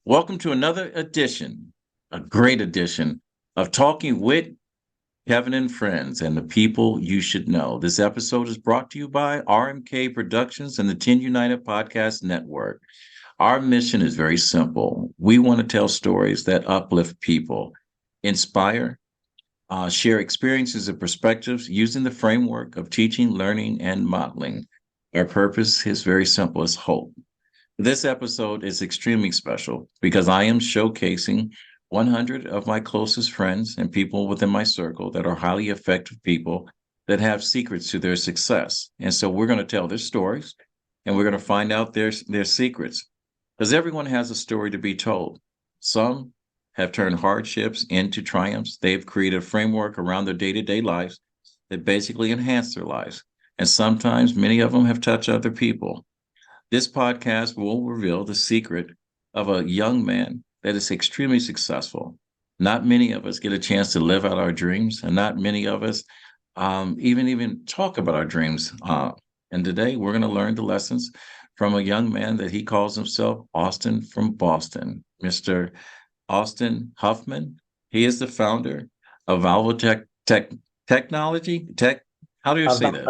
Welcome to another edition, a great edition of Talking with Kevin and Friends and the People You Should Know. This episode is brought to you by RMK Productions and the 10 United Podcast Network. Our mission is very simple. We want to tell stories that uplift people, inspire, share experiences and perspectives using the framework of teaching, learning, and modeling. Our purpose is very simple: it's hope. This episode is extremely special because I am showcasing 100 of my closest friends and people within my circle that are highly effective people that have secrets to their success. And so we're going to tell their stories and we're going to find out their secrets because everyone has a story to be told. Some have turned hardships into triumphs. They've created a framework around their day-to-day lives that basically enhance their lives. And sometimes many of them have touched other people. This podcast will reveal the secret of a young man that is extremely successful. Not many of us get a chance to live out our dreams, and not many of us even talk about our dreams. And today we're going to learn the lessons from a young man that he calls himself Austin from Boston, Mr. Austin Huffman. He is the founder of Technology. How do you say this?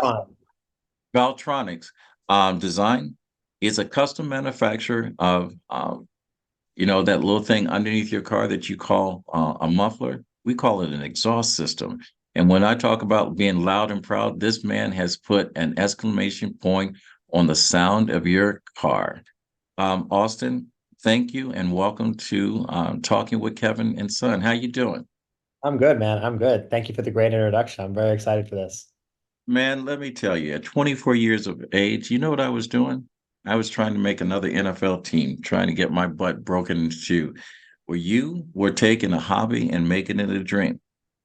Valtronics Design. Is a custom manufacturer of, that little thing underneath your car that you call a muffler. We call it an exhaust system. And when I talk about being loud and proud, this man has put an exclamation point on the sound of your car. Austin, thank you and welcome to Talking with Kevin and Son. How you doing? I'm good, man. I'm good. Thank you for the great introduction. I'm very excited for this. Man, let me tell you, at 24 years of age, you know what I was doing? I was trying to make another NFL team, trying to get my butt broken into, where you were taking a hobby and making it a dream.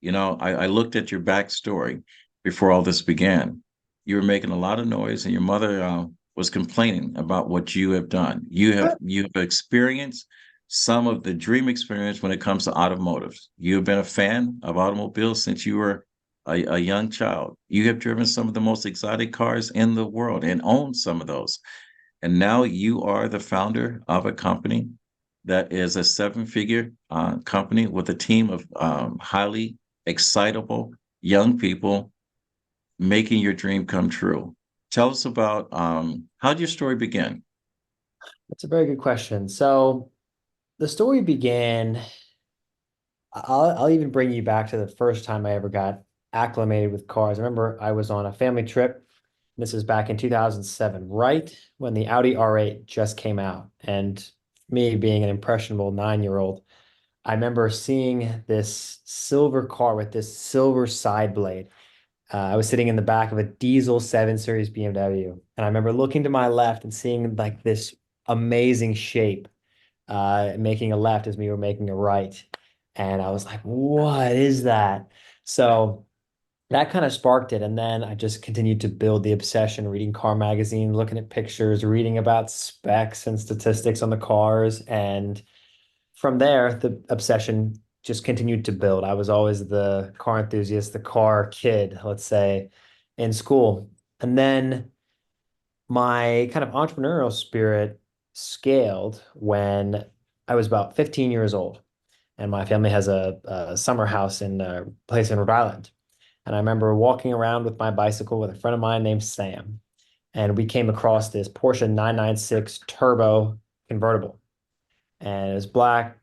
I looked at your backstory before all this began. You were making a lot of noise, and your mother was complaining about what you have done. You have experienced some of the dream experience when it comes to automotives. You have been a fan of automobiles since you were a young child. You have driven some of the most exotic cars in the world and owned some of those. And now you are the founder of a company that is a seven-figure company with a team of highly excitable young people making your dream come true. Tell us about how did your story begin? That's a very good question. So the story began, I'll even bring you back to the first time I ever got acclimated with cars. I remember I was on a family trip. This is back in 2007, right when the Audi R8 just came out. And me being an impressionable 9-year-old, I remember seeing this silver car with this silver side blade. I was sitting in the back of a diesel 7 Series BMW, and I remember looking to my left and seeing like this amazing shape, making a left as we were making a right. And I was like, what is that? So that kind of sparked it. And then I just continued to build the obsession, reading car magazine, looking at pictures, reading about specs and statistics on the cars. And from there, the obsession just continued to build. I was always the car enthusiast, the car kid, let's say, in school. And then my kind of entrepreneurial spirit scaled when I was about 15 years old. And my family has a summer house in a place in Rhode Island. And I remember walking around with my bicycle with a friend of mine named Sam. And we came across this Porsche 996 turbo convertible. And it was black,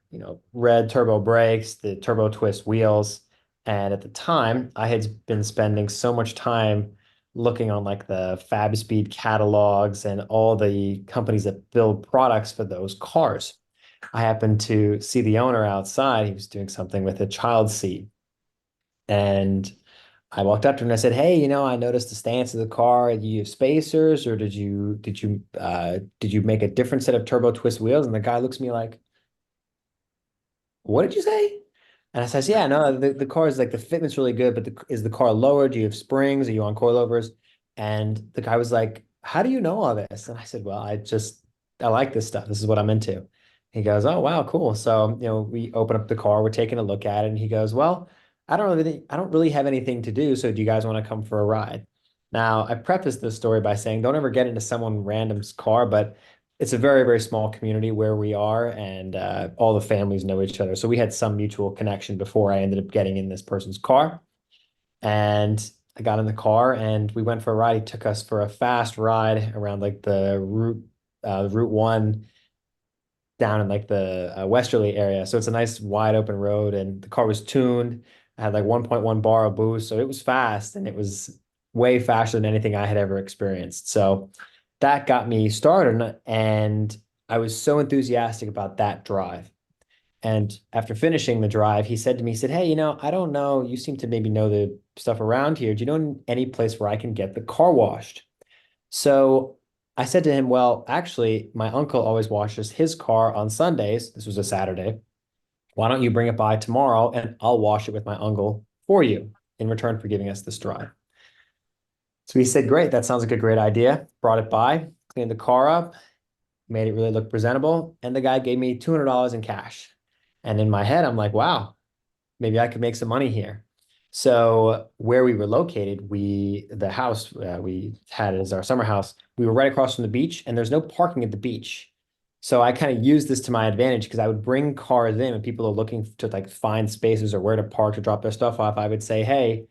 red turbo brakes, the turbo twist wheels. And at the time, I had been spending so much time looking on like the Fab Speed catalogs and all the companies that build products for those cars. I happened to see the owner outside. He was doing something with a child seat. And I walked up to him and I said, "Hey, I noticed the stance of the car. Do you have spacers, or did you make a different set of turbo twist wheels?" And the guy looks at me like, "What did you say?" And I says, "Yeah, no, the car is like the fitment's really good, but is the car lower? Do you have springs? Are you on coilovers?" And the guy was like, "How do you know all this?" And I said, "Well, I like this stuff. This is what I'm into." He goes, "Oh, wow, cool." So, we open up the car, we're taking a look at it, and he goes, "Well, I don't really have anything to do, so do you guys want to come for a ride?" Now, I preface this story by saying don't ever get into someone random's car, but it's a very, very small community where we are, and all the families know each other. So we had some mutual connection before I ended up getting in this person's car. And I got in the car and we went for a ride. He took us for a fast ride around like the Route 1 down in like the westerly area. So it's a nice wide open road, and the car was tuned. I had like 1.1 bar of boost, so it was fast, and it was way faster than anything I had ever experienced. So that got me started, and I was so enthusiastic about that drive. And after finishing the drive, he said to me, he said, "Hey, I don't know, you seem to maybe know the stuff around here. Do you know any place where I can get the car washed?" So I said to him, "Well, actually, my uncle always washes his car on Sundays. This was a Saturday. Why don't you bring it by tomorrow and I'll wash it with my uncle for you in return for giving us this drive?" So he said, "Great, that sounds like a great idea." Brought it by, cleaned the car up, made it really look presentable, and the guy gave me $200 in cash. And in my head, I'm like, wow, maybe I could make some money here. So where we were located, the house we had as our summer house, we were right across from the beach, and there's no parking at the beach. So I kind of used this to my advantage because I would bring cars in, and people are looking to like find spaces or where to park to drop their stuff off. I would say, "Hey,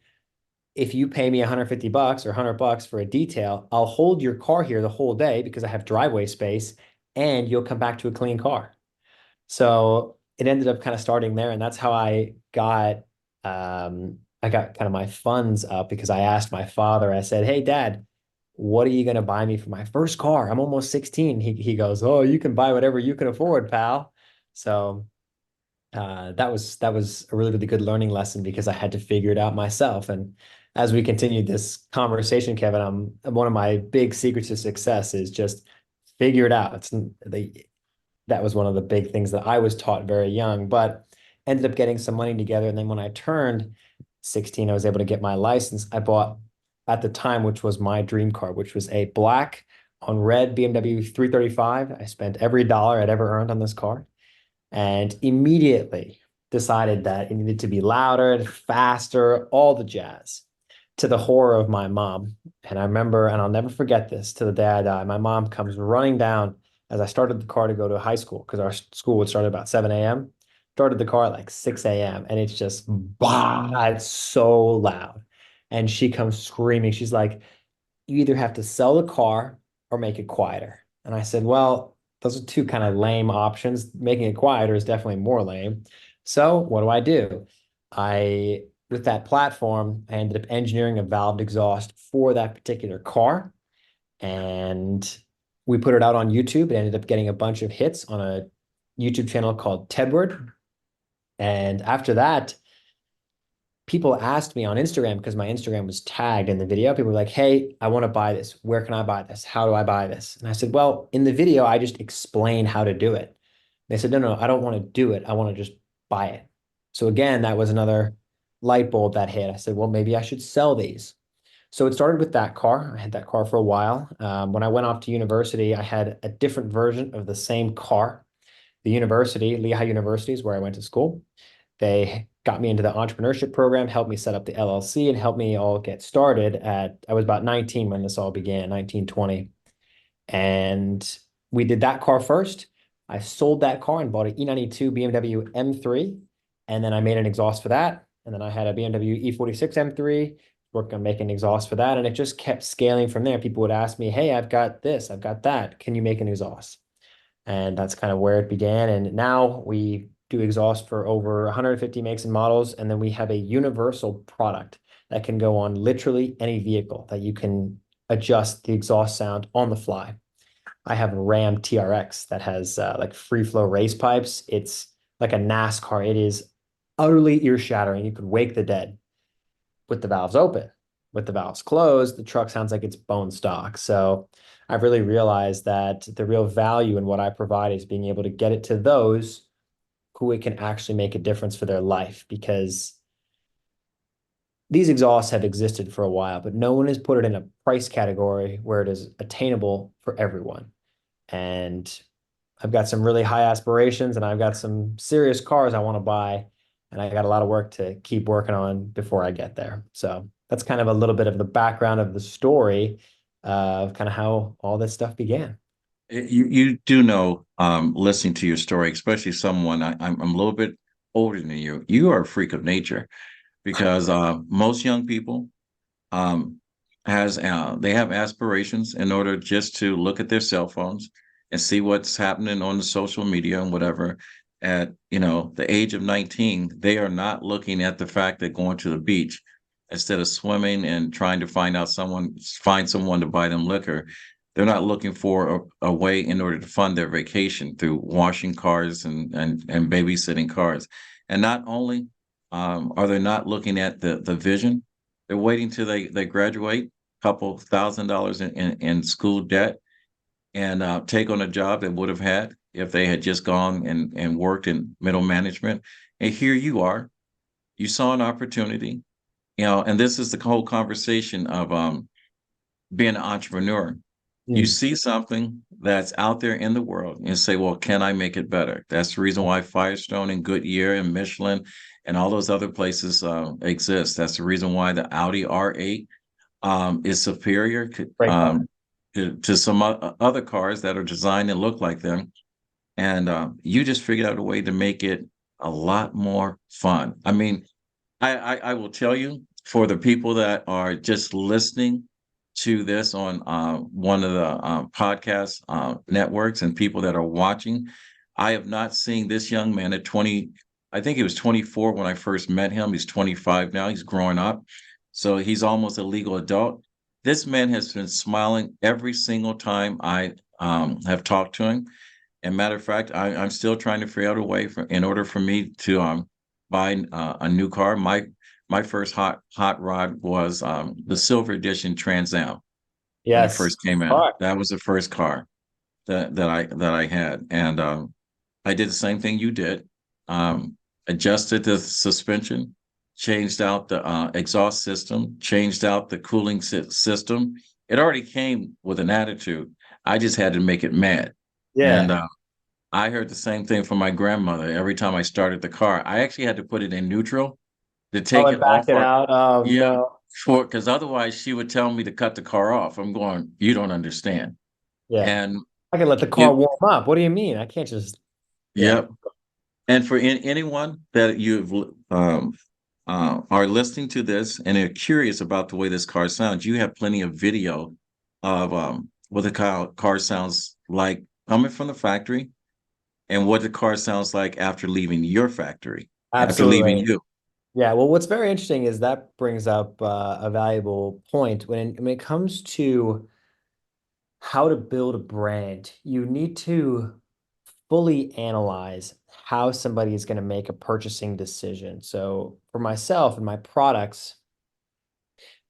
if you pay me $150 or $100 for a detail, I'll hold your car here the whole day because I have driveway space, and you'll come back to a clean car." So it ended up kind of starting there, and that's how I got kind of my funds up because I asked my father, I said, "Hey Dad, what are you going to buy me for my first car? I'm almost 16." He goes, "Oh, you can buy whatever you can afford, pal." So that was a really, really good learning lesson because I had to figure it out myself. And as we continued this conversation, Kevin, one of my big secrets to success is just figure it out. That was one of the big things that I was taught very young, but ended up getting some money together. And then when I turned 16, I was able to get my license. I bought at the time, which was my dream car, which was a black on red BMW 335. I spent every dollar I'd ever earned on this car and immediately decided that it needed to be louder and faster, all the jazz, to the horror of my mom. And I remember, and I'll never forget this to the day I die, my mom comes running down as I started the car to go to high school because our school would start at about 7 a.m. Started the car at like 6 a.m. and it's just, bah, it's so loud. And she comes screaming. She's like, "You either have to sell the car or make it quieter." And I said, "Well, those are two kind of lame options. Making it quieter is definitely more lame. So what do I do?" With that platform, I ended up engineering a valved exhaust for that particular car. And we put it out on YouTube. It ended up getting a bunch of hits on a YouTube channel called Tedward. And after that, people asked me on Instagram because my Instagram was tagged in the video. People were like, "Hey, I want to buy this. Where can I buy this? How do I buy this?" And I said, "Well, in the video, I just explain how to do it." They said, "No, no, I don't want to do it. I want to just buy it." So again, that was another light bulb that hit. I said, "Well, maybe I should sell these." So it started with that car. I had that car for a while. When I went off to university, I had a different version of the same car. The university, Lehigh University, is where I went to school. They got me into the entrepreneurship program, helped me set up the LLC, and helped me all get started I was about 19 when this all began, 19, 20. And we did that car first. I sold that car and bought an E92 BMW M3. And then I made an exhaust for that. And then I had a BMW E46 M3, working on making an exhaust for that. And it just kept scaling from there. People would ask me, "Hey, I've got this, I've got that. Can you make an exhaust?" And that's kind of where it began. And now we do exhaust for over 150 makes and models. And then we have a universal product that can go on literally any vehicle that you can adjust the exhaust sound on the fly. I have a Ram TRX that has like free flow race pipes. It's like a NASCAR. It is utterly ear shattering. You could wake the dead with the valves open. With the valves closed, the truck sounds like it's bone stock. So I've really realized that the real value in what I provide is being able to get it to those who it can actually make a difference for their life, because these exhausts have existed for a while, but no one has put it in a price category where it is attainable for everyone. And I've got some really high aspirations and I've got some serious cars I want to buy. And I got a lot of work to keep working on before I get there. So that's kind of a little bit of the background of the story of kind of how all this stuff began. You do know, listening to your story, especially someone I'm a little bit older than you. You are a freak of nature because most young people um, has they have aspirations in order just to look at their cell phones and see what's happening on the social media and whatever. At the age of 19, they are not looking at the fact that going to the beach instead of swimming and trying to find someone to buy them liquor. They're not looking for a way in order to fund their vacation through washing cars and babysitting cars. And not only are they not looking at the vision, they're waiting till they graduate, couple $1,000 in school debt, and take on a job they would have had if they had just gone and worked in middle management. And here you are, you saw an opportunity, and this is the whole conversation of being an entrepreneur. You Mm, see something that's out there in the world and say, well, can I make it better? That's the reason why Firestone and Goodyear and Michelin and all those other places exist. That's the reason why the Audi R8 is superior great car. to some other cars that are designed and look like them. And you just figured out a way to make it a lot more fun. I mean, I will tell you, for the people that are just listening to this on one of the podcast networks and people that are watching, I have not seen this young man at 20. I think he was 24 when I first met him. He's 25 now. He's growing up. So he's almost a legal adult. This man has been smiling every single time I have talked to him. And matter of fact, I'm still trying to figure out a way in order for me to buy a new car. My first hot rod was the Silver Edition Trans Am when it Yes. first came out. Car. That was the first car that I had, and I did the same thing you did. Adjusted the suspension, changed out the exhaust system, changed out the cooling system. It already came with an attitude. I just had to make it mad, and Yeah. I heard the same thing from my grandmother every time I started the car. I actually had to put it in neutral to Oh, take and it back off it our, out. Oh yeah, no. for because otherwise she would tell me to cut the car off. I'm going, you don't understand. Yeah. And I can let the car you, warm up. What do you mean? I can't just, yeah. yep. And for anyone that you've are listening to this and are curious about the way this car sounds, you have plenty of video of what the car sounds like coming from the factory and what the car sounds like after leaving your factory, after leaving Absolutely. you. Yeah. Well, what's very interesting is that brings up a valuable point when it comes to how to build a brand. You need to fully analyze how somebody is going to make a purchasing decision. So for myself and my products,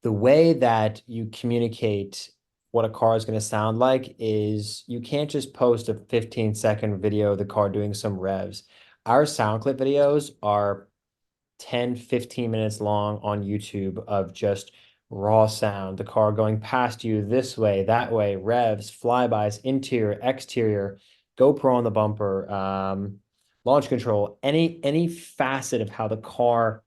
the way that you communicate what a car is going to sound like is you can't just post a 15-second video of the car doing some revs. Our sound clip videos are 10, 15 minutes long on YouTube of just raw sound, the car going past you this way, that way, revs, flybys, interior, exterior, GoPro on the bumper, launch control, any facet of how the car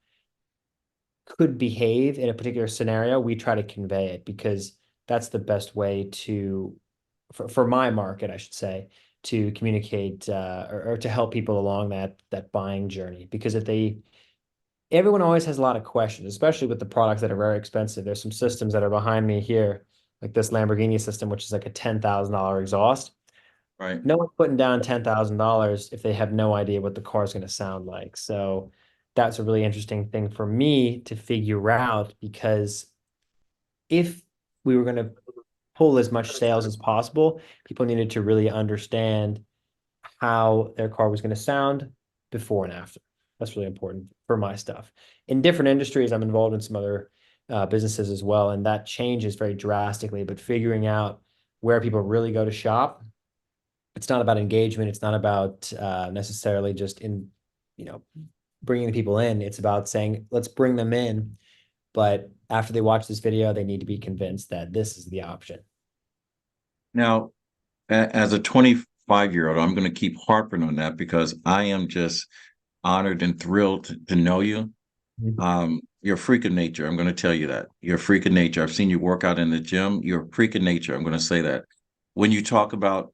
could behave in a particular scenario, we try to convey it because that's the best way to, for my market, I should say, to communicate or to help people along that buying journey. Because if they, everyone always has a lot of questions, especially with the products that are very expensive. There's some systems that are behind me here, like this Lamborghini system, which is like a $10,000 exhaust. Right. No one's putting down $10,000 if they have no idea what the car is going to sound like. So that's a really interesting thing for me to figure out because if we were going to pull as much sales as possible, people needed to really understand how their car was going to sound before and after. That's really important for my stuff. In different industries, I'm involved in some other businesses as well, and that changes very drastically. But figuring out where people really go to shop, it's not about engagement. It's not about necessarily just you know, bringing the people in. It's about saying, let's bring them in. But after they watch this video, they need to be convinced that this is the option. Now, as a 25-year-old, I'm going to keep harping on that because I am just honored and thrilled to know you. You're a freak of nature. I'm going to tell you that. You're a freak of nature. I've seen you work out in the gym. You're a freak of nature. I'm going to say that. When you talk about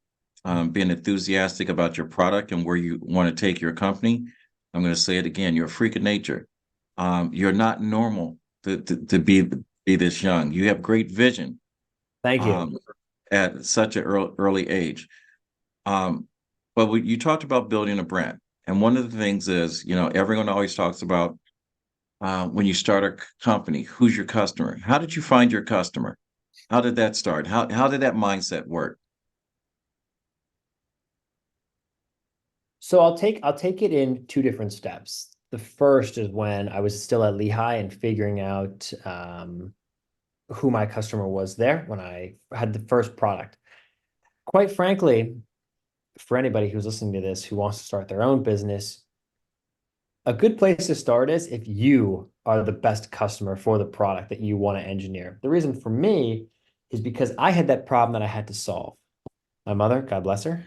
being enthusiastic about your product and where you want to take your company. I'm going to say it again. You're a freak of nature. You're not normal to be this young. You have great vision Thank you. um, at such an early age. Um, but you talked about building a brand. And one of the things is, everyone always talks about when you start a company, who's your customer? How did you find your customer? How did that start? How did that mindset work? So I'll take it in two different steps. The first is when I was still at Lehigh and figuring out who my customer was there when I had the first product. Quite frankly, for anybody who's listening to this who wants to start their own business, a good place to start is if you are the best customer for the product that you want to engineer. The reason for me is because I had that problem that I had to solve. My mother, God bless her,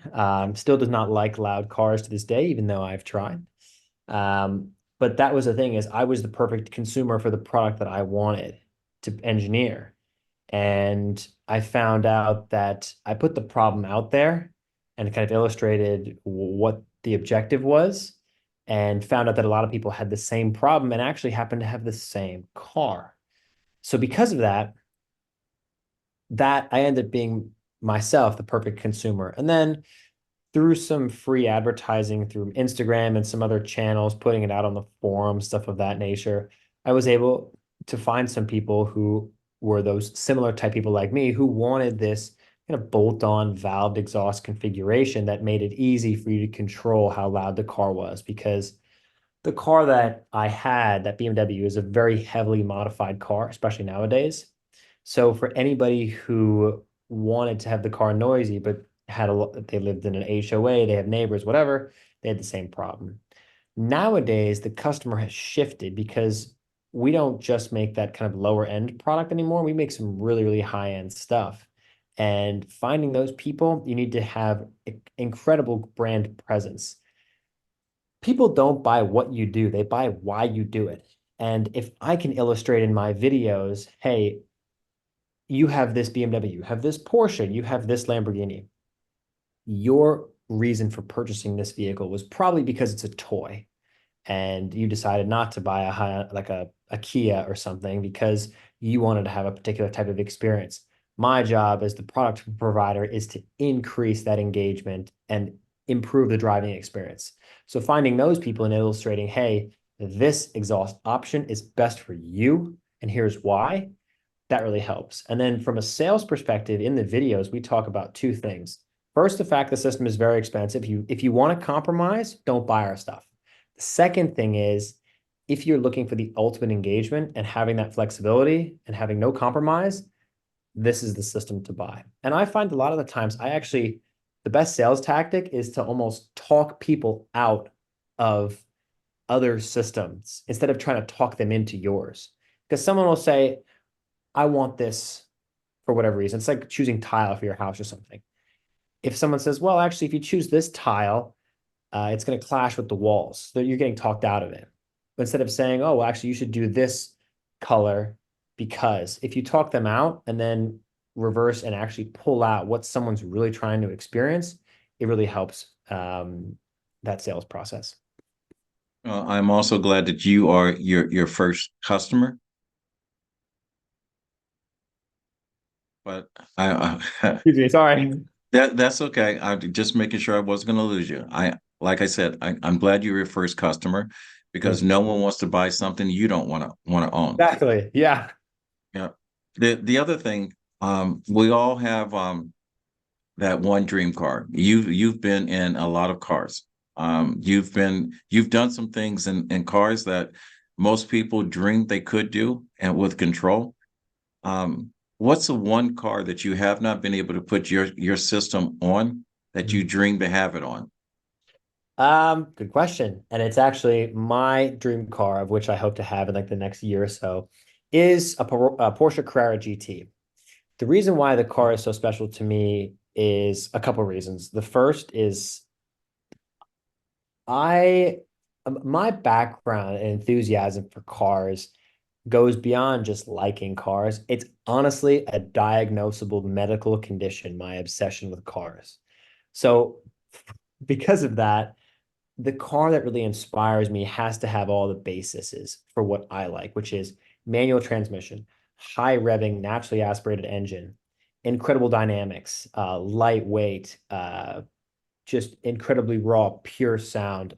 still does not like loud cars to this day, even though I've tried. But that was the thing is I was the perfect consumer for the product that I wanted to engineer. And I found out that I put the problem out there and kind of illustrated what the objective was and found out that a lot of people had the same problem and actually happened to have the same car. So because of that, I ended up being myself the perfect consumer. And then through some free advertising through Instagram and some other channels, putting it out on the forum, stuff of that nature, I was able to find some people who were those similar type people like me who wanted this kind of bolt-on valved exhaust configuration that made it easy for you to control how loud the car was. Because the car that I had, that BMW, is a very heavily modified car, especially nowadays. So for anybody who wanted to have the car noisy, but they lived in an HOA, they have neighbors, whatever, they had the same problem. Nowadays, the customer has shifted because we don't just make that kind of lower end product anymore. We make some really, really high end stuff. And finding those people, you need to have incredible brand presence. People don't buy what you do, they buy why you do it. And if I can illustrate in my videos, hey, you have this BMW, you have this Porsche, you have this Lamborghini. Your reason for purchasing this vehicle was probably because it's a toy and you decided not to buy a Kia or something because you wanted to have a particular type of experience. My job as the product provider is to increase that engagement and improve the driving experience. So finding those people and illustrating, hey, this exhaust option is best for you, and here's why, that really helps. And then from a sales perspective, in the videos, we talk about two things. First, the fact the system is very expensive. If you want to compromise, don't buy our stuff. The second thing is, if you're looking for the ultimate engagement and having that flexibility and having no compromise, this is the system to buy. And I find a lot of the times the best sales tactic is to almost talk people out of other systems instead of trying to talk them into yours. Because someone will say, I want this for whatever reason. It's like choosing tile for your house or something. If someone says, well, actually, if you choose this tile, it's going to clash with the walls. So you're getting talked out of it. But instead of saying, oh, well, actually, you should do this color because if you talk them out and then reverse and actually pull out what someone's really trying to experience, it really helps that sales process. I'm also glad that you are your first customer. But Excuse me, sorry. that's okay. I'm just making sure I wasn't going to lose you. Like I said, I'm glad you're your first customer because no one wants to buy something you don't want to own. Exactly. Yeah. Yeah. The other thing, we all have that one dream car. You've been in a lot of cars. You've done some things in cars that most people dreamed they could do and with control. What's the one car that you have not been able to put your system on that you dream to have it on? Good question. And it's actually my dream car, of which I hope to have in like the next year or so, is a Porsche Carrera GT. The reason why the car is so special to me is a couple of reasons. The first is I my background and enthusiasm for cars goes beyond just liking cars. It's honestly a diagnosable medical condition, my obsession with cars. So because of that, the car that really inspires me has to have all the bases for what I like, which is manual transmission, high revving, naturally aspirated engine, incredible dynamics, lightweight, just incredibly raw, pure sound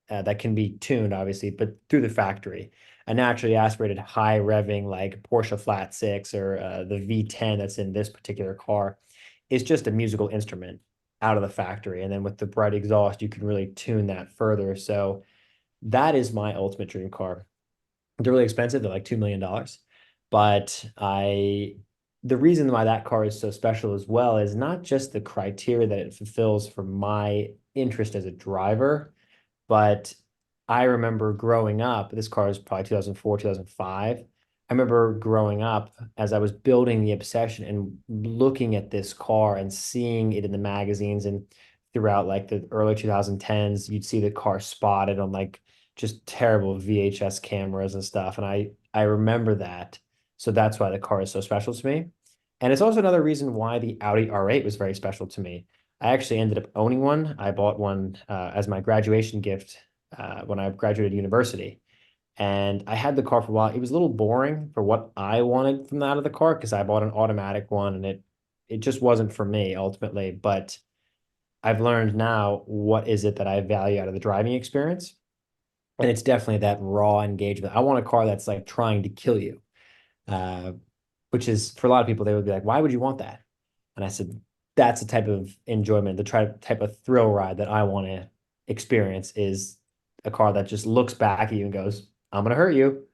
that can be tuned, obviously, but through the factory. A naturally aspirated, high revving like Porsche Flat Six or the V10 that's in this particular car is just a musical instrument out of the factory. And then with the bright exhaust, you can really tune that further. So that is my ultimate dream car. They're really expensive. They're like $2 million. But the reason why that car is so special as well is not just the criteria that it fulfills for my interest as a driver, but I remember growing up, this car is probably 2004, 2005. I remember growing up as I was building the obsession and looking at this car and seeing it in the magazines and throughout like the early 2010s, you'd see the car spotted on like just terrible VHS cameras and stuff. And I remember that. So that's why the car is so special to me. And it's also another reason why the Audi R8 was very special to me. I actually ended up owning one. I bought one as my graduation gift when I graduated university. And I had the car for a while. It was a little boring for what I wanted from out of the car because I bought an automatic one and it just wasn't for me ultimately. But I've learned now what is it that I value out of the driving experience. And it's definitely that raw engagement. I want a car that's like trying to kill you, uh, which is for a lot of people, they would be like, why would you want that? And I said, that's the type of enjoyment, the type of thrill ride that I want to experience is a car that just looks back at you and goes, I'm going to hurt you.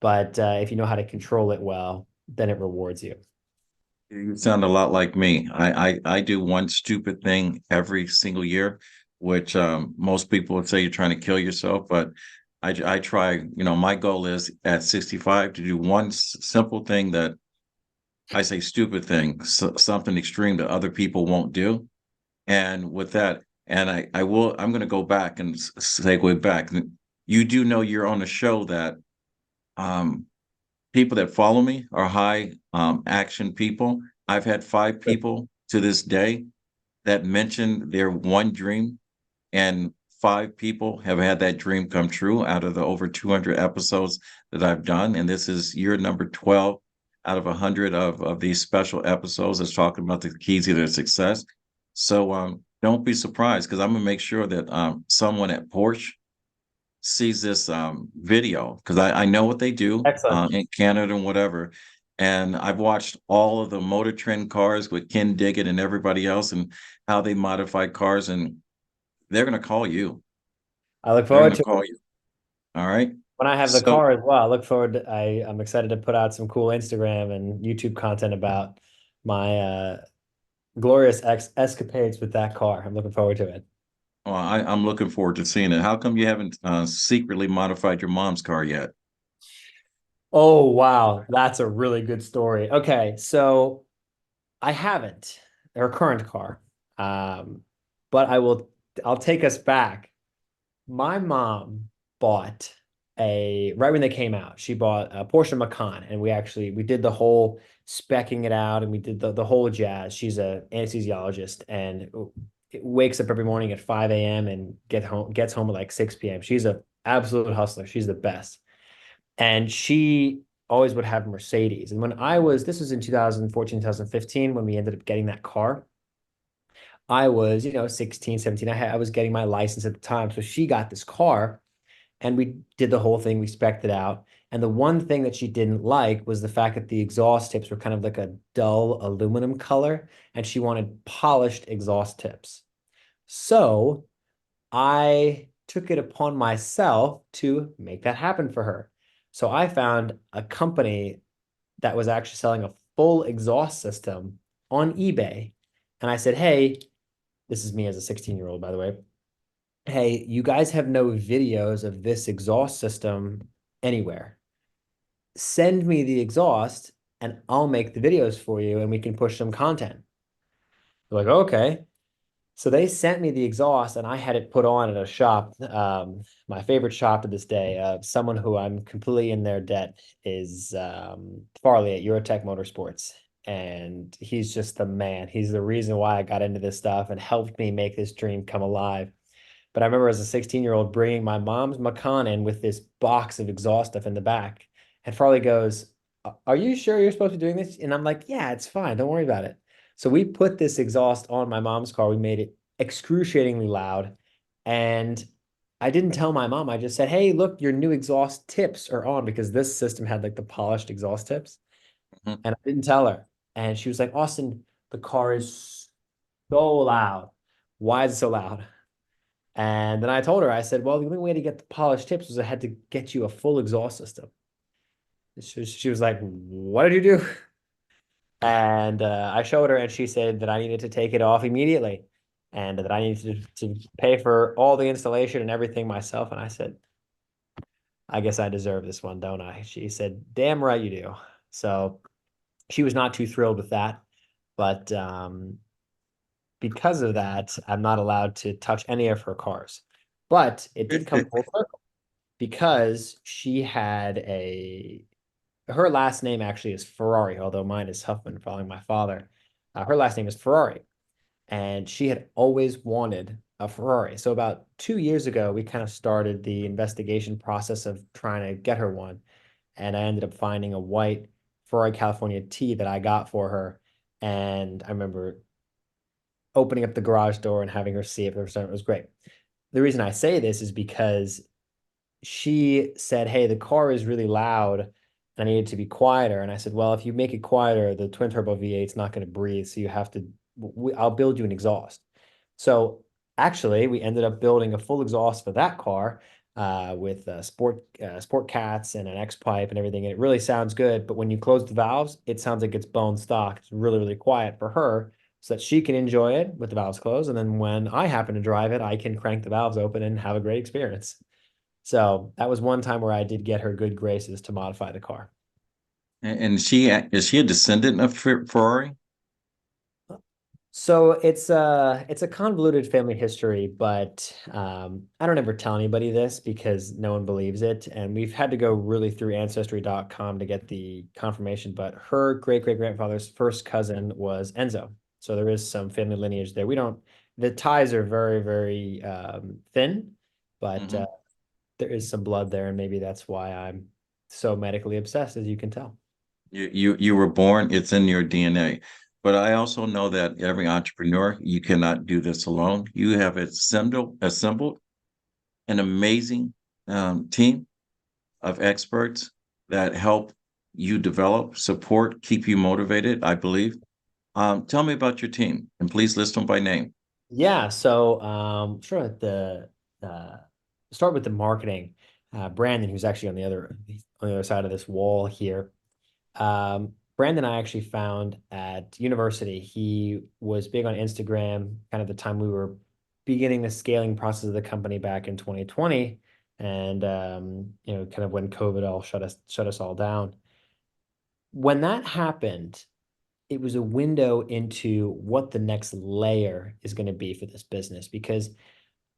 But if you know how to control it well, then it rewards you. You sound a lot like me. I do one stupid thing every single year, which most people would say you're trying to kill yourself, but I try, my goal is at 65 to do one simple thing that I say stupid thing, something extreme that other people won't do. And with that, and I'm going to go back and segue back. You do know you're on a show that um, people that follow me are high action people. I've had five people to this day that mentioned their one dream, and five people have had that dream come true out of the over 200 episodes that I've done. And this is year number 12 out of 100 of these special episodes that's talking about the keys to their success. So don't be surprised because I'm going to make sure that someone at Porsche sees this video because I know what they do Excellent. in Canada and whatever. And I've watched all of the Motor Trend cars with Ken Diggett and everybody else and how they modify cars. And they're going to call you. I look They're forward going to to call you. All right. when I have the So car as well. I look forward to, I'm excited to put out some cool Instagram and YouTube content about my glorious escapades with that car. I'm looking forward to it. well, I'm looking forward to seeing it. How come you haven't secretly modified your mom's car yet? Oh, wow. That's a really good story. Okay, so I haven't her current car. Um, but I'll take us back. My mom bought a right when they came out, she bought a Porsche Macan, and we did the whole specking it out and we did the whole jazz. She's a anesthesiologist and wakes up every morning at 5 a.m. and gets home at like 6 p.m. She's a absolute hustler. She's the best. And she always would have Mercedes. And this was in 2014, 2015, when we ended up getting that car. I was, 16, 17. I was getting my license at the time. So she got this car and we did the whole thing. We spec'd it out. And the one thing that she didn't like was the fact that the exhaust tips were kind of like a dull aluminum color and she wanted polished exhaust tips. So I took it upon myself to make that happen for her. So I found a company that was actually selling a full exhaust system on eBay. And I said, hey, this is me as a 16-year-old, by the way. Hey, you guys have no videos of this exhaust system anywhere. Send me the exhaust and I'll make the videos for you and we can push some content. They're like, okay. So they sent me the exhaust and I had it put on at a shop. My favorite shop to this day, someone who I'm completely in their debt is Farley at Eurotech Motorsports. and he's just the man. He's the reason why I got into this stuff and helped me make this dream come alive. But I remember as a 16-year-old bringing my mom's Macan in with this box of exhaust stuff in the back. And Farley goes, Are you sure you're supposed to be doing this? And I'm like, yeah, it's fine. Don't worry about it. So we put this exhaust on my mom's car. We made it excruciatingly loud. And I didn't tell my mom. I just said, hey, look, your new exhaust tips are on, because this system had like the polished exhaust tips. Mhm. And I didn't tell her. And she was like, Austin, the car is so loud. Why is it so loud? And then I told her, I said, well, the only way to get the polished tips was I had to get you a full exhaust system. She was like, what did you do? And I showed her, and she said that I needed to take it off immediately and that I needed to pay for all the installation and everything myself. And I said, I guess I deserve this one, don't I? She said, damn right you do. So she was not too thrilled with that. But because of that, I'm not allowed to touch any of her cars. But it did come full circle, because she had her last name actually is Ferrari, although mine is Huffman, following my father. Her last name is Ferrari, and she had always wanted a Ferrari. So about 2 years ago, we kind of started the investigation process of trying to get her one, and I ended up finding a white Ferrari California T that I got for her. And I remember opening up the garage door and having her see it. It was great. The reason I say this is because she said, hey, the car is really loud and I need it to be quieter. And I said, well, if you make it quieter, the twin turbo V8 is not going to breathe. So you have to, I'll build you an exhaust. So actually, we ended up building a full exhaust for that car with sport cats and an X pipe and everything. And it really sounds good. But when you close the valves, it sounds like it's bone stock. It's really, really quiet for her, so that she can enjoy it with the valves closed. And then when I happen to drive it, I can crank the valves open and have a great experience. So that was one time where I did get her good graces to modify the car. And is she a descendant of Ferrari? So it's a convoluted family history, but I don't ever tell anybody this because no one believes it. And we've had to go really through ancestry.com to get the confirmation. But her great great grandfather's first cousin was Enzo. So there is some family lineage there. We don't, the ties are very, very thin, but Mhm. there is some blood there. And maybe that's why I'm so medically obsessed, as you can tell. You were born, it's in your DNA. But I also know that every entrepreneur, you cannot do this alone. You have assembled an amazing team of experts that help you develop, support, keep you motivated, I believe. Tell me about your team, and please list them by name. Yeah, so sure. Uh, Start with the marketing. Brandon, who's actually on the other side of this wall here. Brandon, I actually found at university. He was big on Instagram, kind of the time we were beginning the scaling process of the company back in 2020, and kind of when COVID all shut us all down. When that happened, it was a window into what the next layer is going to be for this business, because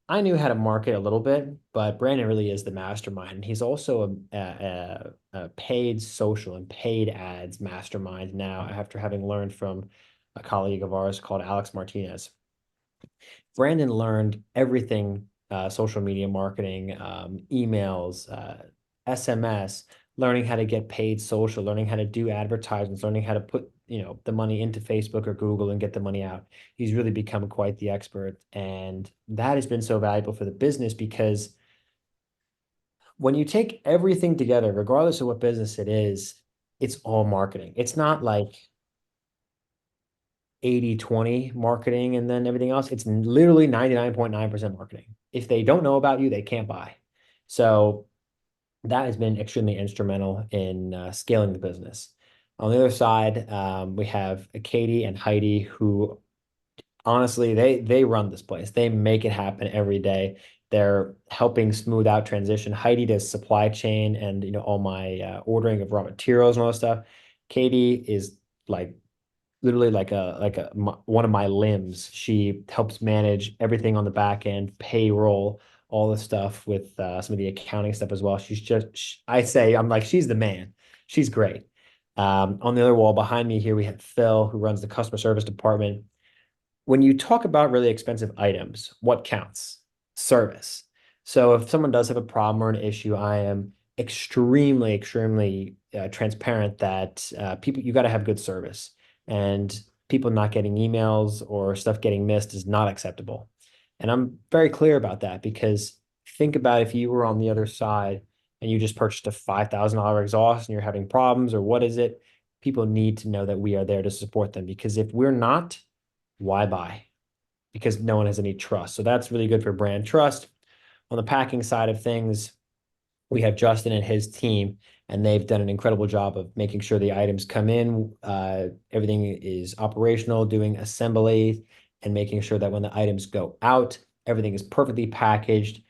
I knew how to market a little bit, but Brandon really is the mastermind. And he's also a paid social and paid ads mastermind now, after having learned from a colleague of ours called Alex Martinez. Brandon learned everything, social media marketing, emails, SMS, learning how to get paid social, learning how to do advertisements, learning how to put, the money into Facebook or Google and get the money out. He's really become quite the expert. And that has been so valuable for the business, because when you take everything together, regardless of what business it is, it's all marketing. It's not like 80-20 marketing and then everything else. It's literally 99.9% marketing. If they don't know about you, they can't buy. So that has been extremely instrumental in scaling the business. On the other side, we have Katie and Heidi, who honestly, they run this place. They make it happen every day. They're helping smooth out transition. Heidi does supply chain and all my ordering of raw materials and all that stuff. Katie is like literally one of my limbs. She helps manage everything on the back end, payroll, all the stuff with some of the accounting stuff as well. She's just, I say, I'm like, she's the man. She's great. On the other wall behind me here, we have Phil, who runs the customer service department. When you talk about really expensive items, what counts? Service. So if someone does have a problem or an issue, I am extremely transparent that people, you got to have good service, and people not getting emails or stuff getting missed is not acceptable. And I'm very clear about that because think about if you were on the other side and you just purchased a $5,000 exhaust and you're having problems, or what is it? People need to know that we are there to support them, because if we're not, why buy? Because no one has any trust. So that's really good for brand trust. On the packing side of things, we have Justin and his team, and they've done an incredible job of making sure the items come in, everything is operational, doing assembly, and making sure that when the items go out, everything is perfectly packaged,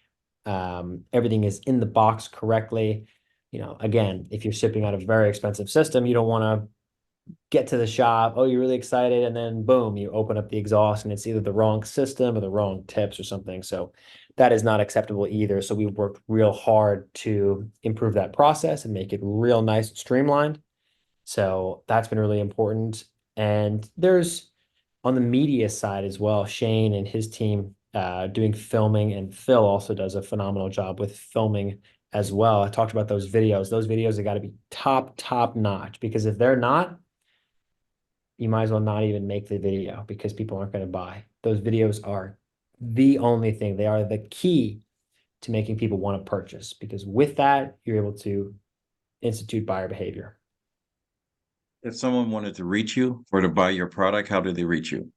everything is in the box correctly. Again, if you're shipping out a very expensive system, you don't want to get to the shop. Oh, you're really excited. And then boom, you open up the exhaust and it's either the wrong system or the wrong tips or something. So that is not acceptable either. So we've worked real hard to improve that process and make it real nice and streamlined. So that's been really important. And there's on the media side as well, Shane and his team doing filming, and Phil also does a phenomenal job with filming as well. I talked about those videos. Those videos have got to be top notch, because if they're not, you might as well not even make the video, because people aren't going to buy. Those videos are the only thing. They are the key to making people want to purchase, because with that, you're able to institute buyer behavior. If someone wanted to reach you or to buy your product, how do they reach you?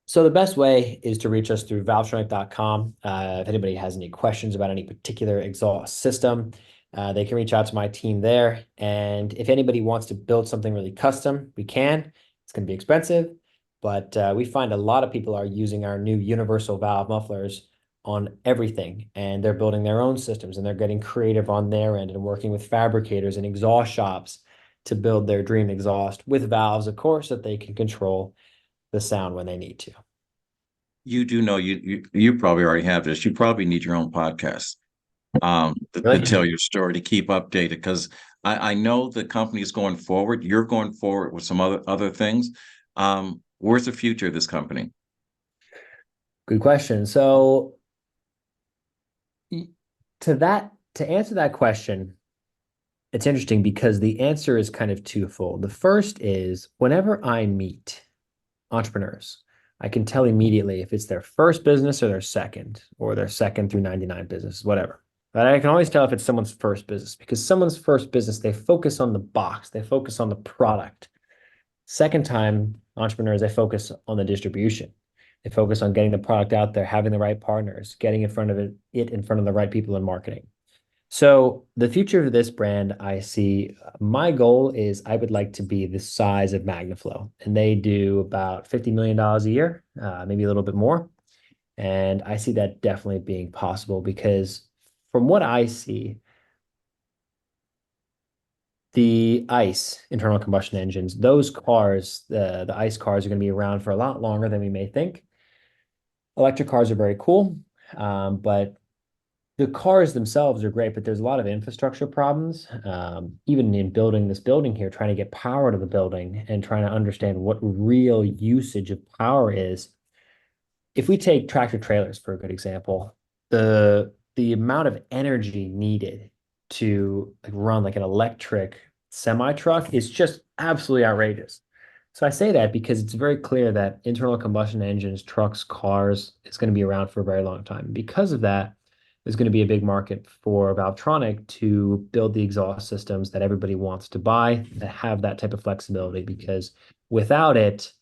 So the best way is to reach us through valvetronic.com. If anybody has any questions about any particular exhaust system, they can reach out to my team there. And if anybody wants to build something really custom, we can. It's going to be expensive, but we find a lot of people are using our new universal valve mufflers on everything, and they're building their own systems, and they're getting creative on their end and working with fabricators and exhaust shops to build their dream exhaust with valves, of course, that they can control the sound when they need to. You do know you probably already have this. You probably need your own podcast to Really? tell your story, to keep updated, because I know the company is going forward. You're going forward with some other things. Where's the future of this company? Good question. So to answer that question, it's interesting because the answer is kind of twofold. The first is whenever I meet entrepreneurs, I can tell immediately if it's their first business or their second through 99 business, whatever. But I can always tell if it's someone's first business, because someone's first business, they focus on the box, they focus on the product. Second time entrepreneurs, they focus on the distribution. They focus on getting the product out there, having the right partners, getting in front of it in front of the right people in marketing. So the future of this brand, I see, my goal is I would like to be the size of Magnaflow, and they do about $50 million a year, maybe a little bit more. And I see that definitely being possible, because from what I see, the ICE, internal combustion engines, those cars, the ICE cars are going to be around for a lot longer than we may think. Electric cars are very cool, but the cars themselves are great, but there's a lot of infrastructure problems. Even in building this building here, trying to get power to the building and trying to understand what real usage of power is. If we take tractor trailers for a good example, the amount of energy needed to run like an electric semi truck is just absolutely outrageous. So I say that because it's very clear that internal combustion engines, trucks, cars, it's going to be around for a very long time. Because of that, there's going to be a big market for Valvetronic to build the exhaust systems that everybody wants to buy, that have that type of flexibility, because without it,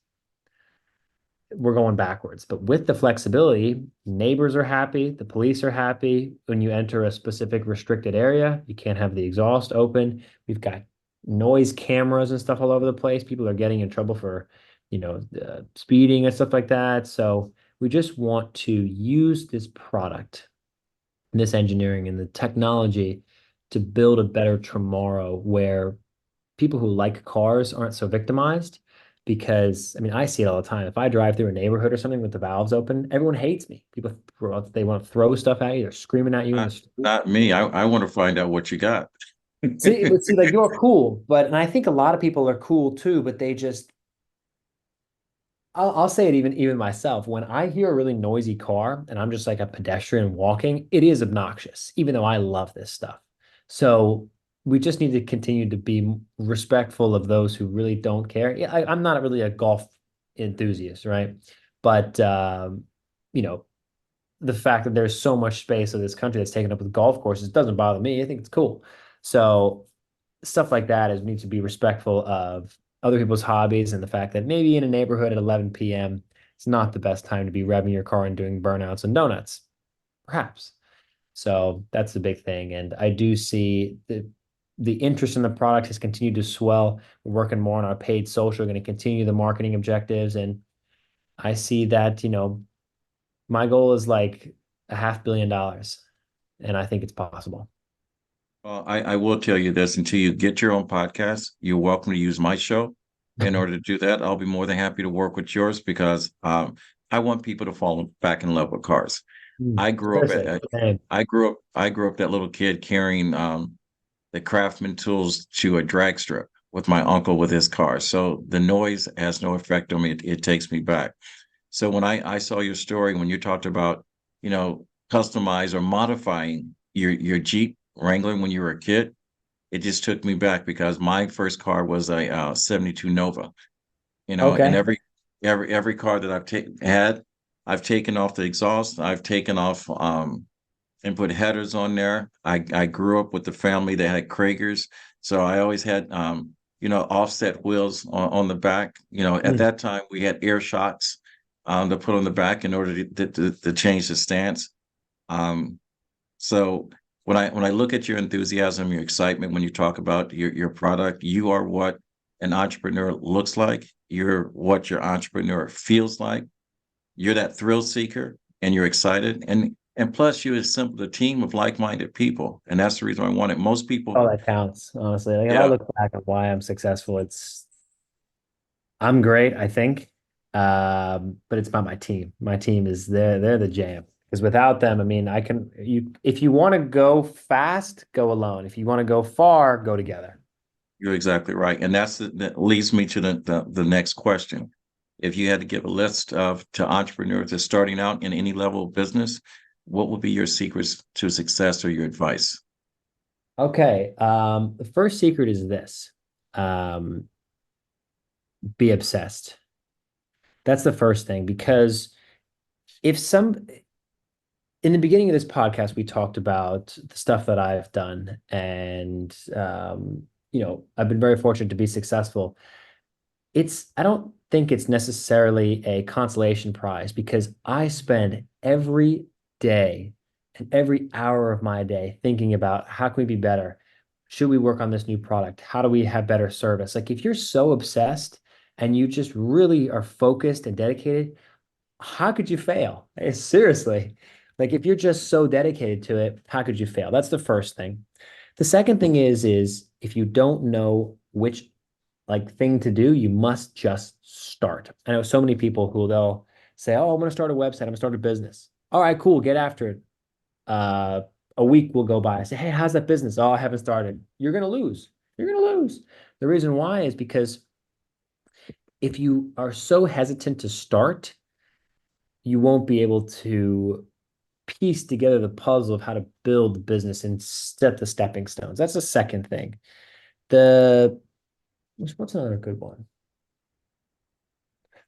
we're going backwards. But with the flexibility, neighbors are happy, the police are happy. When you enter a specific restricted area, you can't have the exhaust open. We've got noise cameras and stuff all over the place. People are getting in trouble for, speeding and stuff like that. So we just want to use this product, this engineering and the technology, to build a better tomorrow where people who like cars aren't so victimized. Because I mean, I see it all the time. If I drive through a neighborhood or something with the valves open, everyone hates me. They want to throw stuff at you. They're screaming at you in the street. Not me. I want to find out what you got. See, but see, like you're cool, but and I think a lot of people are cool too, but they just I'll say it even myself. When I hear a really noisy car and I'm just like a pedestrian walking, it is obnoxious, even though I love this stuff. So we just need to continue to be respectful of those who really don't care. Yeah, I'm not really a golf enthusiast, right? But you know, the fact that there's so much space of this country that's taken up with golf courses doesn't bother me. I think it's cool. So stuff like that is need to be respectful of other people's hobbies and the fact that maybe in a neighborhood at 11 p.m. it's not the best time to be revving your car and doing burnouts and donuts, perhaps. So that's the big thing. And I do see the interest in the product has continued to swell. We're working more on our paid social, going to continue the marketing objectives. And I see that, my goal is like $500 million, and I think it's possible. Well, I will tell you this until you get your own podcast, you're welcome to use my show. In order to do that, I'll be more than happy to work with yours because I want people to fall back in love with cars. I grew up Seriously, at same. I grew up that little kid carrying the craftsman tools to a drag strip with my uncle with his car. So the noise has no effect on me. It takes me back. So when I saw your story, when you talked about, customize or modifying your Jeep Wrangler when you were a kid, it just took me back because my first car was a 72 Nova, and Okay. every car that had, I've taken off the exhaust, I've taken off and put headers on there. I grew up with the family that had Kragers, so I always had offset wheels on the back. At Mm. that time we had air shocks to put on the back in order to change the stance. Um, so when I look at your enthusiasm, your excitement when you talk about your product, you are what an entrepreneur looks like. You're what your entrepreneur feels like. You're that thrill seeker, and you're excited, and plus you assembled a team of like-minded people, and that's the reason I want it. Most people, All that counts, honestly. Like if I yeah, look back on why I'm successful, I'm great, I think. But it's about my team. My team is they're the jam. Because without them, I mean, if you want to go fast, go alone. If you want to go far, go together. you're exactly right, and that leads me to the next question. If you had to give a list of to entrepreneurs that's starting out in any level of business, what would be your secrets to success or your advice? Okay. The first secret is this. Um, be obsessed. That's the first thing because if some in the beginning of this podcast, we talked about the stuff that I've done, and I've been very fortunate to be successful. I don't think it's necessarily a consolation prize because I spend every day and every hour of my day thinking about how can we be better? Should we work on this new product? How do we have better service? Like if you're so obsessed and you just really are focused and dedicated, how could you fail? Seriously. Like if you're just so dedicated to it, how could you fail? That's the first thing. The second thing is if you don't know which thing to do, you must just start. I know so many people who they'll say, "Oh, I'm going to start a website. I'm going to start a business." All right, cool. Get after it. Uh, a week will go by. I say, "Hey, how's that business?" "Oh, I haven't started." You're going to lose. You're going to lose. The reason why is because if you are so hesitant to start, you won't be able to piece together the puzzle of how to build the business and set the stepping stones. That's the second thing. The what's another good one?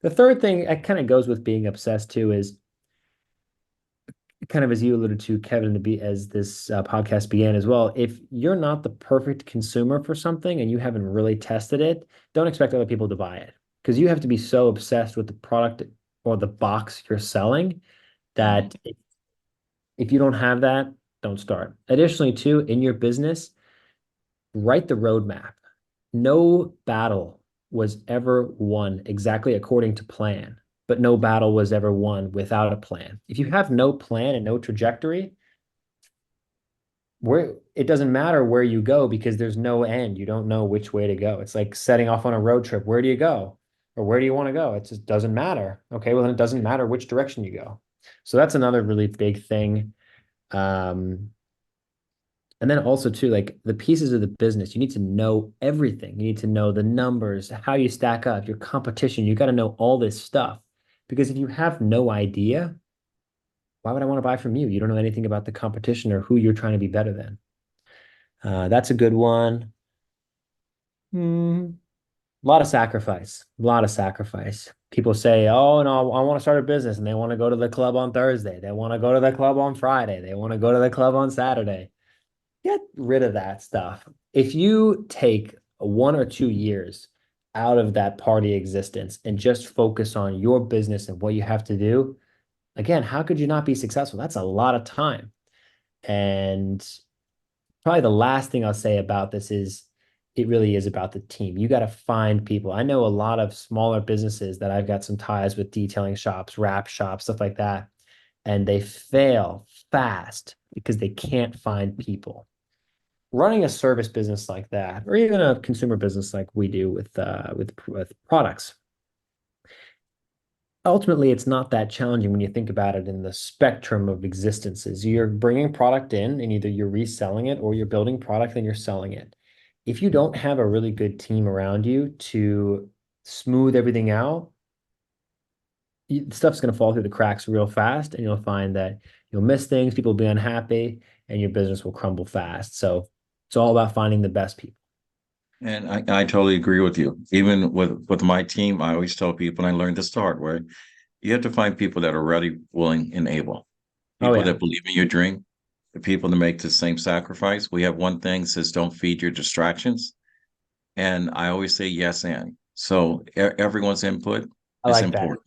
The third thing that kind of goes with being obsessed too is kind of as you alluded to, Kevin, as this podcast began as well. If you're not the perfect consumer for something and you haven't really tested it, don't expect other people to buy it because you have to be so obsessed with the product or the box you're selling Mhm. that if you don't have that, don't start. Additionally, too, in your business, write the roadmap. No battle was ever won exactly according to plan, but no battle was ever won without a plan. If you have no plan and no trajectory, where it doesn't matter where you go because there's no end. You don't know which way to go. It's like setting off on a road trip. Where do you go? Or where do you want to go? It just doesn't matter. Okay, well then it doesn't matter which direction you go. So that's another really big thing. Um, And then also too, like the pieces of the business, you need to know everything. You need to know the numbers, how you stack up, your competition. You got to know all this stuff. Because if you have no idea, why would I want to buy from you? You don't know anything about the competition or who you're trying to be better than. That's a good one. Hmm. A lot of sacrifice. A lot of sacrifice. People say, "Oh, no, I want to start a business," and they want to go to the club on Thursday. They want to go to the club on Friday. They want to go to the club on Saturday. Get rid of that stuff. If you take 1 or 2 years out of that party existence and just focus on your business and what you have to do, again, how could you not be successful? That's a lot of time. And probably the last thing I'll say about this is it really is about the team. You got to find people. I know a lot of smaller businesses that I've got some ties with, detailing shops, wrap shops, stuff like that, and they fail fast because they can't find people. Running a service business like that, or even a consumer business like we do with products, ultimately it's not that challenging when you think about it in the spectrum of existences. You're bringing product in and either you're reselling it or you're building product and you're selling it. If you don't have a really good team around you to smooth everything out, stuff's going to fall through the cracks real fast, and you'll find that you'll miss things, people will be unhappy, and your business will crumble fast. So it's all about finding the best people. And I totally agree with you. Even with my team, I always tell people, and I learned this the hard way, you have to find people that are ready, willing, and able. Oh People yeah, that believe in your dream, the people that make the same sacrifice. We have one thing that says don't feed your distractions. And I always say yes and. So everyone's input I is like that. important.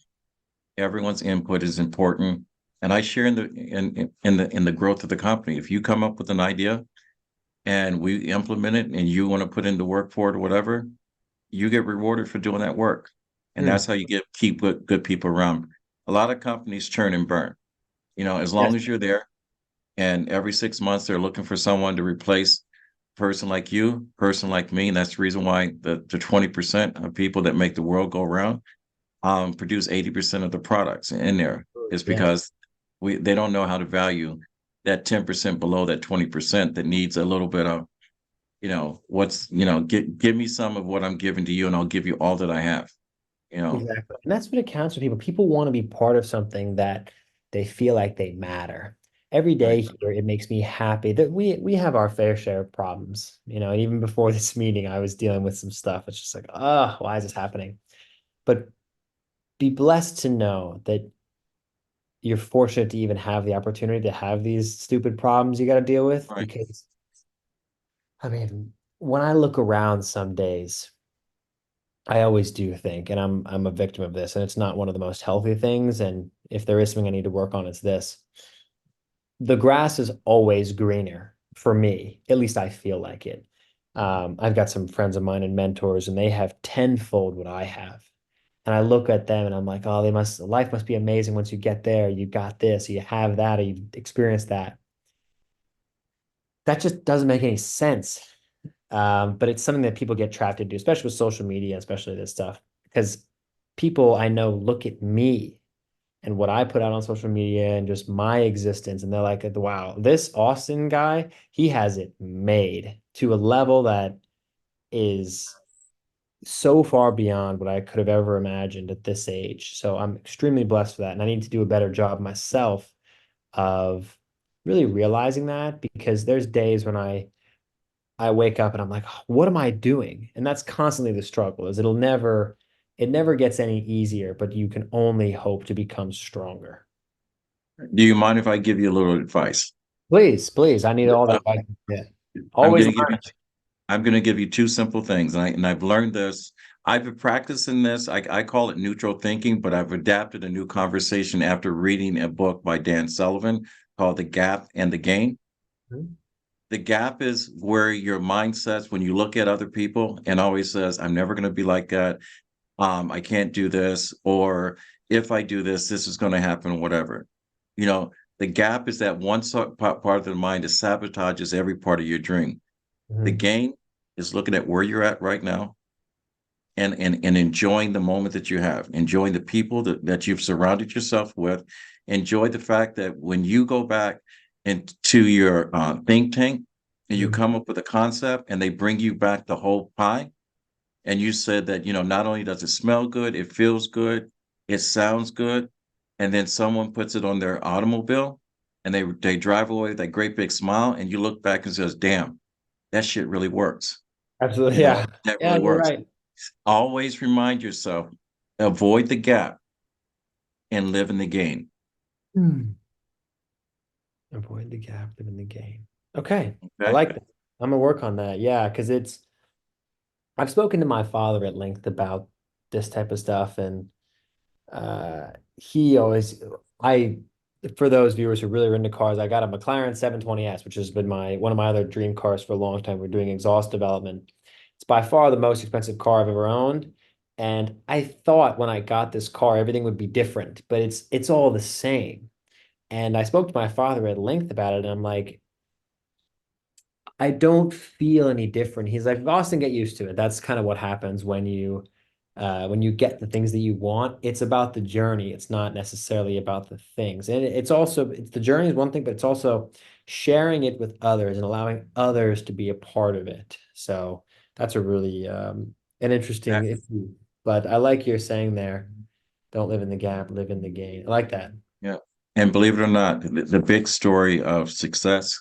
Everyone's input is important. And I share in the growth of the company. If you come up with an idea and we implement it and you want to put in the work for it or whatever, you get rewarded for doing that work. And Hmm. that's how you keep good people around. A lot of companies churn and burn. As Yes, long as you're there and every 6 months they're looking for someone to replace a person like you, person like me. And that's the reason why the 20% of people that make the world go round produce 80% of the products in there is yes, because they don't know how to value that 10% below that 20% that needs a little bit of, give me some of what I'm giving to you and I'll give you all that I have, you know. exactly. And that's what it counts for people. People want to be part of something that they feel like they matter. Every day Right. here, it makes me happy that we have our fair share of problems. Even before this meeting, I was dealing with some stuff. It's just like, oh, why is this happening? But be blessed to know that you're fortunate to even have the opportunity to have these stupid problems you got to deal with. Right. Because, I mean, when I look around some days, I always do think, and I'm a victim of this, and it's not one of the most healthy things. And if there is something I need to work on, it's this. The grass is always greener for me. At least I feel like it. I've got some friends of mine and mentors, and they have tenfold what I have. And I look at them and I'm like, oh, life must be amazing once you get there. You got this, you have that, or you've experienced that. That just doesn't make any sense. But it's something that people get trapped into, especially with social media, especially this stuff, because people I know look at me and what I put out on social media and just my existence, and they're like, wow, this Austin guy, he has it made to a level that is so far beyond what I could have ever imagined at this age. So I'm extremely blessed for that. And I need to do a better job myself of really realizing that, because there's days when I wake up and I'm like, what am I doing? And that's constantly the struggle, is it never gets any easier, but you can only hope to become stronger. Do you mind if I give you a little advice? Please, please, I need all the Uh, advice. Yeah. I'm Always going to give you learning. I'm going to give you two simple things, and I've learned this. I've been practicing this. I call it neutral thinking, but I've adapted a new conversation after reading a book by Dan Sullivan called The Gap and the Gain. The gap is where your mind sets when you look at other people and always says, I'm never going to be like that. I can't do this, or if I do this, this is going to happen, whatever. You know, the gap is that one part of the mind that sabotages every part of your dream. The Mhm. gain is looking at where you're at right now and enjoying the moment that you have, enjoying the people that you've surrounded yourself with, enjoy the fact that when you go back into your think tank and you Mhm. come up with a concept and they bring you back the whole pie. And you said that, not only does it smell good, it feels good, it sounds good, and then someone puts it on their automobile and they drive away with that great big smile, and you look back and says, "Damn, that shit really works." Absolutely. Yeah. That Yeah, really you're works. right. Always remind yourself, avoid the gap and live in the game. Hmm. Avoid the gap, live in the game. Okay. I Okay? like that. I'm gonna work on that. Yeah, because I've spoken to my father at length about this type of stuff, and he always I for those viewers who really are into cars, I got a McLaren 720S, which has been my one of my other dream cars for a long time. We're doing exhaust development. It's by far the most expensive car I've ever owned. And I thought when I got this car, everything would be different, but it's all the same. And I spoke to my father at length about it, and I'm like, I don't feel any different. He's like, Austin, get used to it. That's kind of what happens when you get the things that you want. It's about the journey. It's not necessarily about the things. And it's the journey is one thing, but it's also sharing it with others and allowing others to be a part of it. So that's a really an interesting That issue. But I like you're saying there, don't live in the gap, live in the gain. I like that. yeah. And believe it or not, the big story of success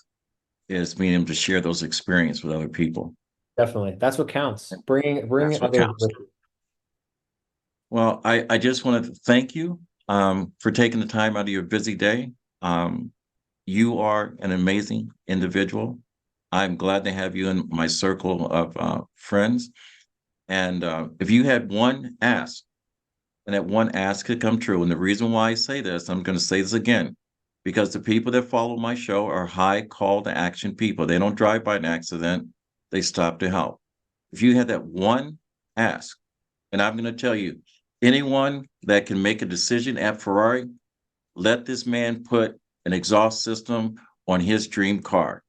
is being able to share those experiences with other people. Definitely. That's what counts. And Bringing that's what others counts. with you. Well, I just wanted to thank you for taking the time out of your busy day. Um, you are an amazing individual. I'm glad to have you in my circle of friends. And if you had one ask, and that one ask could come true, and the reason why I say this, I'm going to say this again, because the people that follow my show are high call to action people. They don't drive by an accident, they stop to help. If you had that one ask, and I'm going to tell you, anyone that can make a decision at Ferrari, let this man put an exhaust system on his dream car.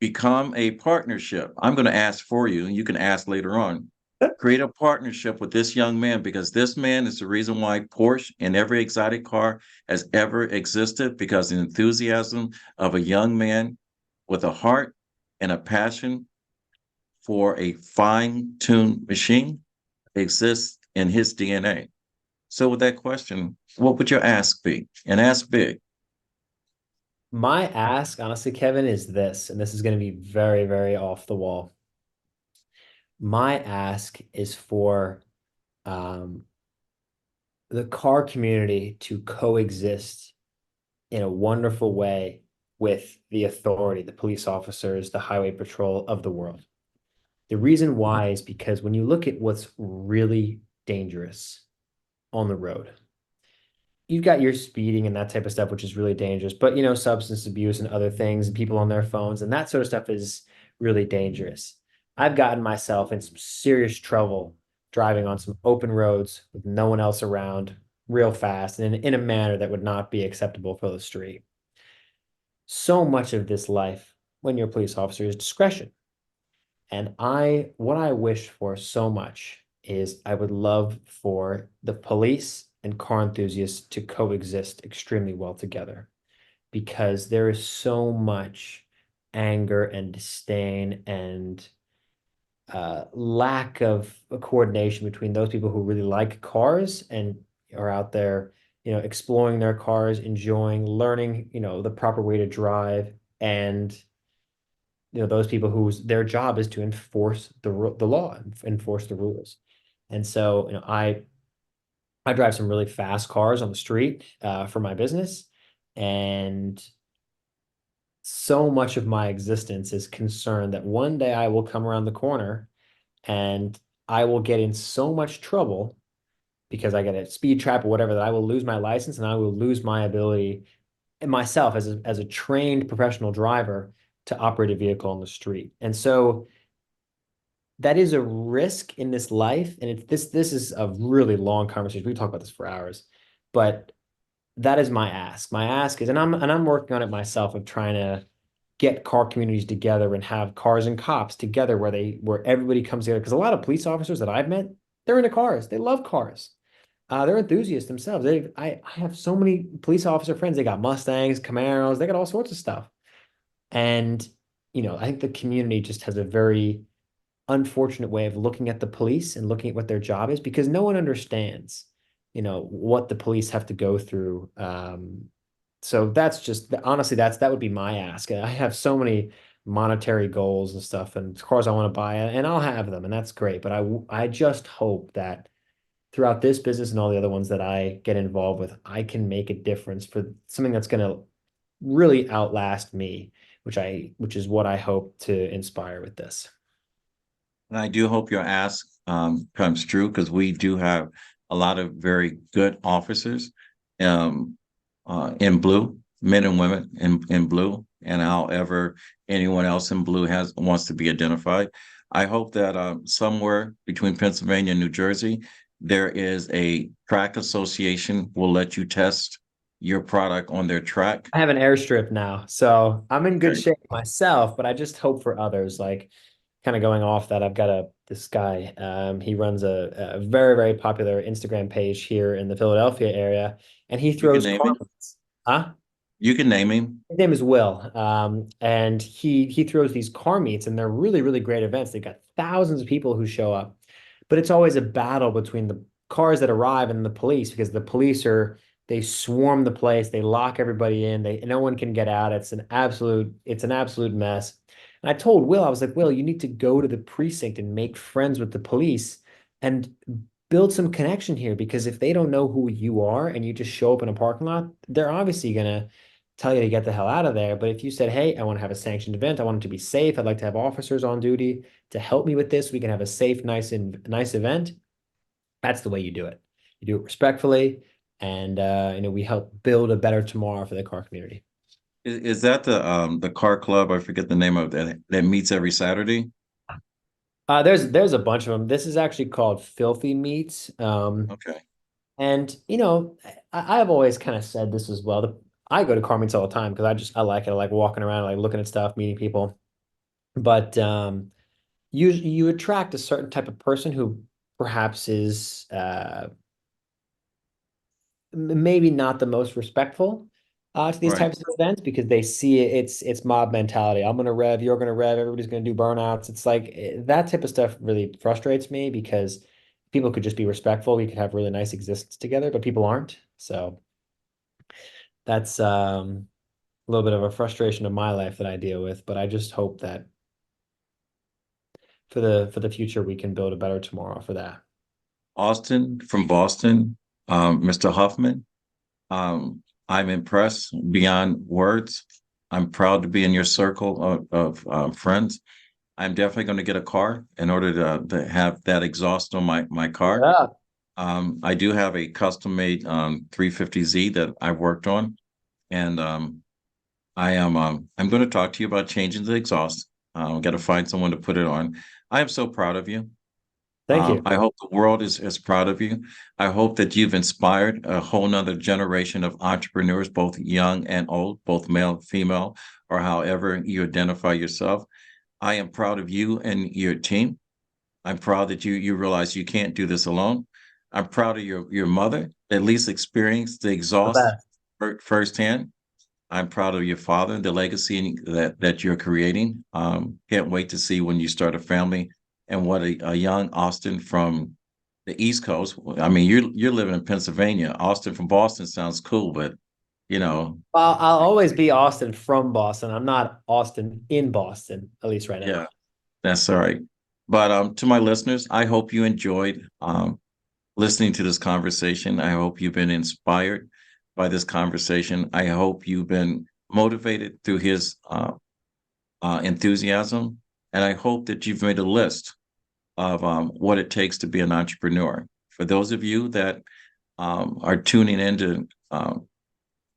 Become a partnership. I'm going to ask for you, and you can ask later on. Create a partnership with this young man because this man is the reason why Porsche and every exotic car has ever existed because the enthusiasm of a young man with a heart and a passion for a fine-tuned machine exists in his DNA. So with that question, what would your ask be? And ask big. My ask, honestly, Kevin, is this, and this is going to be very, very off the wall. My ask is for um, the car community to coexist in a wonderful way with the authority, the police officers, the highway patrol of the world. The reason why is because when you look at what's really dangerous on the road, you've got your speeding and that type of stuff, which is really dangerous. But substance abuse and other things, and people on their phones, and that sort of stuff is really dangerous. I've gotten myself in some serious trouble driving on some open roads with no one else around real fast and in a manner that would not be acceptable for the street. So much of this life, when you're a police officer, is discretion. And what I wish for so much is I would love for the police and car enthusiasts to coexist extremely well together because there is so much anger and disdain and lack of coordination between those people who really like cars and are out there, exploring their cars, enjoying, learning, the proper way to drive, and those people whose their job is to enforce the law, enforce the rules. And so I drive some really fast cars on the street for my business, and so much of my existence is concerned that one day I will come around the corner and I will get in so much trouble because I get a speed trap or whatever that I will lose my license and I will lose my ability myself as a trained professional driver to operate a vehicle on the street. And so that is a risk in this life. And this is a really long conversation. We can talk about this for hours, but that is my ask. My ask is, and I'm working on it myself of trying to get car communities together and have cars and cops together where everybody comes together. Because a lot of police officers that I've met, they're into cars. They love cars. They're enthusiasts themselves. I have so many police officer friends. They got Mustangs, Camaros, they got all sorts of stuff. And I think the community just has a very unfortunate way of looking at the police and looking at what their job is because no one understands, what the police have to go through. So that's just honestly, that would be my ask. And I have so many monetary goals and stuff, and cars I want to buy, and I'll have them, and that's great. But I just hope that throughout this business and all the other ones that I get involved with, I can make a difference for something that's going to really outlast me, which is what I hope to inspire with this. And I do hope your ask comes true because we do have a lot of very good officers um, in blue, men and women in blue, and however anyone else in blue has wants to be identified. I hope that somewhere between Pennsylvania and New Jersey, there is a track association will let you test your product on their track. I have an airstrip now, so I'm in good Okay. shape myself, but I just hope for others. Like kind of going off that, I've got this guy. He runs a very, very popular Instagram page here in the Philadelphia area, and he You can throws name car it. meets. Huh? You can name him. His name is Will. And he throws these car meets, and they're really, really great events. They've got thousands of people who show up, but it's always a battle between the cars that arrive and the police because the police they swarm the place, they lock everybody in, no one can get out. It's an absolute mess. And I told Will, I was like, Will, you need to go to the precinct and make friends with the police and build some connection here because if they don't know who you are and you just show up in a parking lot, they're obviously gonna tell you to get the hell out of there. But if you said, hey, I want to have a sanctioned event, I want it to be safe, I'd like to have officers on duty to help me with this, we can have a safe, nice, and nice event. That's the way you do it. You do it respectfully, and we help build a better tomorrow for the car community. Is that the car club? I forget the name of that meets every Saturday. There's a bunch of them. This is actually called Filthy Meats. Okay. And I've always kind of said this as well. I go to car meets all the time because I like it. I like walking around, I like looking at stuff, meeting people. But you attract a certain type of person who perhaps is maybe not the most respectful to these Right. types of events because they see it's mob mentality. I'm gonna rev, you're gonna rev, everybody's gonna do burnouts. It's like that type of stuff really frustrates me because people could just be respectful. We could have really nice existence together, but people aren't. So that's a little bit of a frustration of my life that I deal with. But I just hope that for the future we can build a better tomorrow for that. Austin from Boston, Mr. Huffman. I'm impressed beyond words. I'm proud to be in your circle of friends. I'm definitely going to get a car in order to have that exhaust on my car. Yeah. I do have a custom made 350Z that I've worked on, and I'm going to talk to you about changing the exhaust. I've got to find someone to put it on. I am so proud of you. Thank you. I hope the world is proud of you. I hope that you've inspired a whole nother generation of entrepreneurs, both young and old, both male, female, or however you identify yourself. I am proud of you and your team. I'm proud that you realize you can't do this alone. I'm proud of your mother, at least experienced the The exhaust best. firsthand. I'm proud of your father, the legacy that you're creating. Can't wait to see when you start a family and what a young Austin from the East Coast. I mean, you're living in Pennsylvania. Austin from Boston sounds cool, but you know, Well, I'll always be Austin from Boston. I'm not Austin in Boston, at least right yeah, now. that's all right. But to my listeners, I hope you enjoyed listening to this conversation. I hope you've been inspired by this conversation. I hope you've been motivated through his enthusiasm. And I hope that you've made a list of what it takes to be an entrepreneur. For those of you that are tuning in to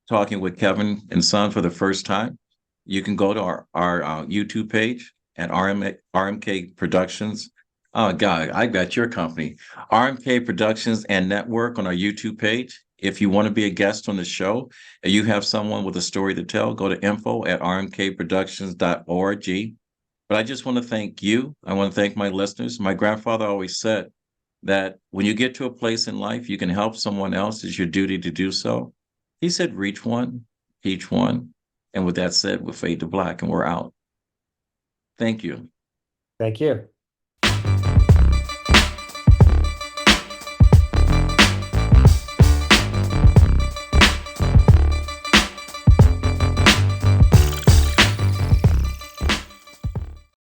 talking with Kevin and Son for the first time, you can go to our YouTube page at RMK Productions. Oh God, I got your company, RMK Productions and Network on our YouTube page. If you want to be a guest on the show and you have someone with a story to tell, go to info@rmkproductions.org. But I just want to thank you. I want to thank my listeners. My grandfather always said that when you get to a place in life, you can help someone else. It's your duty to do so. He said, reach one, teach one. And with that said, we'll fade to black and we're out. Thank you. Thank you.